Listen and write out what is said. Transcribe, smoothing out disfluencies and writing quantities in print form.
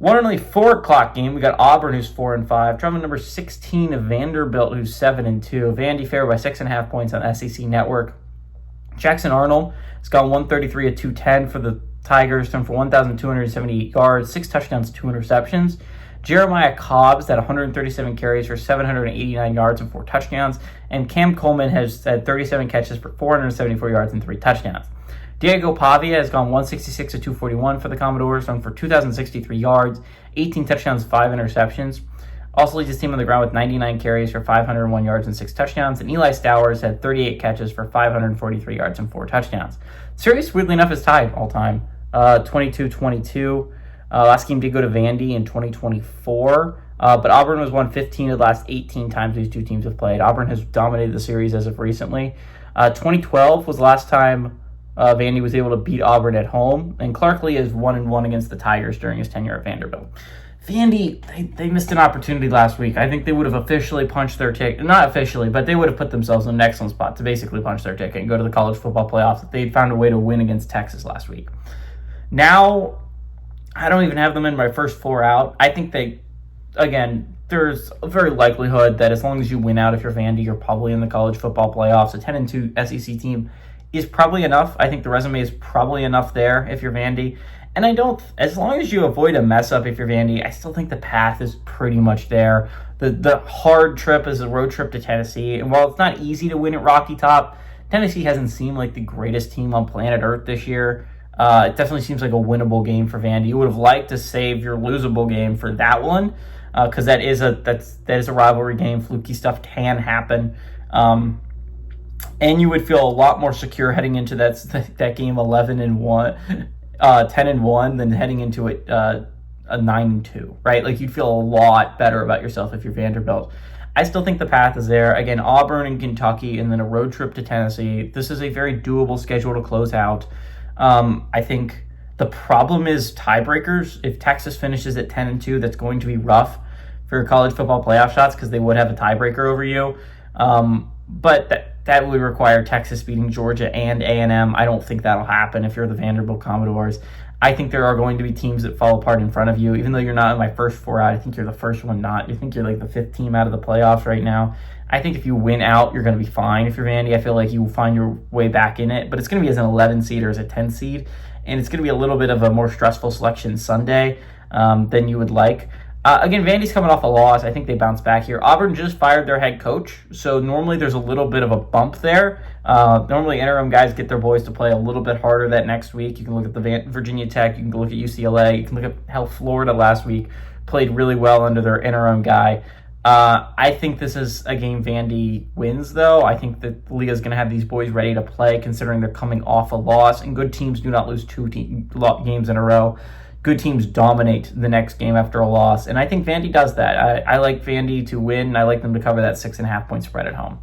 One and only 4 o'clock game. We got Auburn, who's 4-5. Traveling number 16 of Vanderbilt, who's 7-2. Vandy favored by 6.5 points on SEC Network. Jackson Arnold has gone 133 at 210 for the Tigers, thrown for 1,278 yards, 6 touchdowns, 2 interceptions. Jeremiah Cobbs had 137 carries for 789 yards and 4 touchdowns. And Cam Coleman has had 37 catches for 474 yards and 3 touchdowns. Diego Pavia has gone 166 at 241 for the Commodores, thrown for 2,063 yards, 18 touchdowns, 5 interceptions. Also leads his team on the ground with 99 carries for 501 yards and 6 touchdowns. And Eli Stowers had 38 catches for 543 yards and 4 touchdowns. Series, weirdly enough, is tied all time, 22-22. Last game did go to Vandy in 2024, but Auburn was won 15 of the last 18 times these two teams have played. Auburn has dominated the series as of recently. 2012 was the last time Vandy was able to beat Auburn at home, and Clark Lee is 1-1 against the Tigers during his tenure at Vanderbilt. Vandy, they missed an opportunity last week. I think they would have officially punched their ticket. Not officially, but they would have put themselves in an excellent spot to basically punch their ticket and go to the college football playoffs if they'd found a way to win against Texas last week. Now, I don't even have them in my first 4 out. I think there's a very likelihood that as long as you win out, if you're Vandy, you're probably in the college football playoffs. A 10-2 SEC team is probably enough. I think the resume is probably enough there if you're Vandy. And as long as you avoid a mess up if you're Vandy, I still think the path is pretty much there. The hard trip is a road trip to Tennessee. And while it's not easy to win at Rocky Top, Tennessee hasn't seemed like the greatest team on planet Earth this year. It definitely seems like a winnable game for Vandy. You would have liked to save your losable game for that one, because that is a rivalry game. Fluky stuff can happen, and you would feel a lot more secure heading into that game 11-1, 10-1 than heading into it a 9-2. Right? Like you'd feel a lot better about yourself if you're Vanderbilt. I still think the path is there. Again, Auburn and Kentucky, and then a road trip to Tennessee. This is a very doable schedule to close out. I think the problem is tiebreakers. If Texas finishes at 10-2, that's going to be rough for your college football playoff shots because they would have a tiebreaker over you. But that would require Texas beating Georgia and A&M. I don't think that'll happen if you're the Vanderbilt Commodores. I think there are going to be teams that fall apart in front of you. Even though you're not in my first 4 out, I think you're the first one not. I think you're like the 5th team out of the playoffs right now. I think if you win out, you're going to be fine. If you're Vandy, I feel like you will find your way back in it. But it's going to be as an 11 seed or as a 10 seed. And it's going to be a little bit of a more stressful selection Sunday than you would like. Again, Vandy's coming off a loss. I think they bounce back here. Auburn just fired their head coach, so normally there's a little bit of a bump there. Normally interim guys get their boys to play a little bit harder that next week. You can look at the Virginia Tech. You can look at UCLA. You can look at how Florida last week played really well under their interim guy. I think this is a game Vandy wins, though. I think that Leah's going to have these boys ready to play, considering they're coming off a loss, and good teams do not lose 2 games in a row. Good teams dominate the next game after a loss, and I think Vandy does that. I like Vandy to win. I like them to cover that 6.5 point spread at home.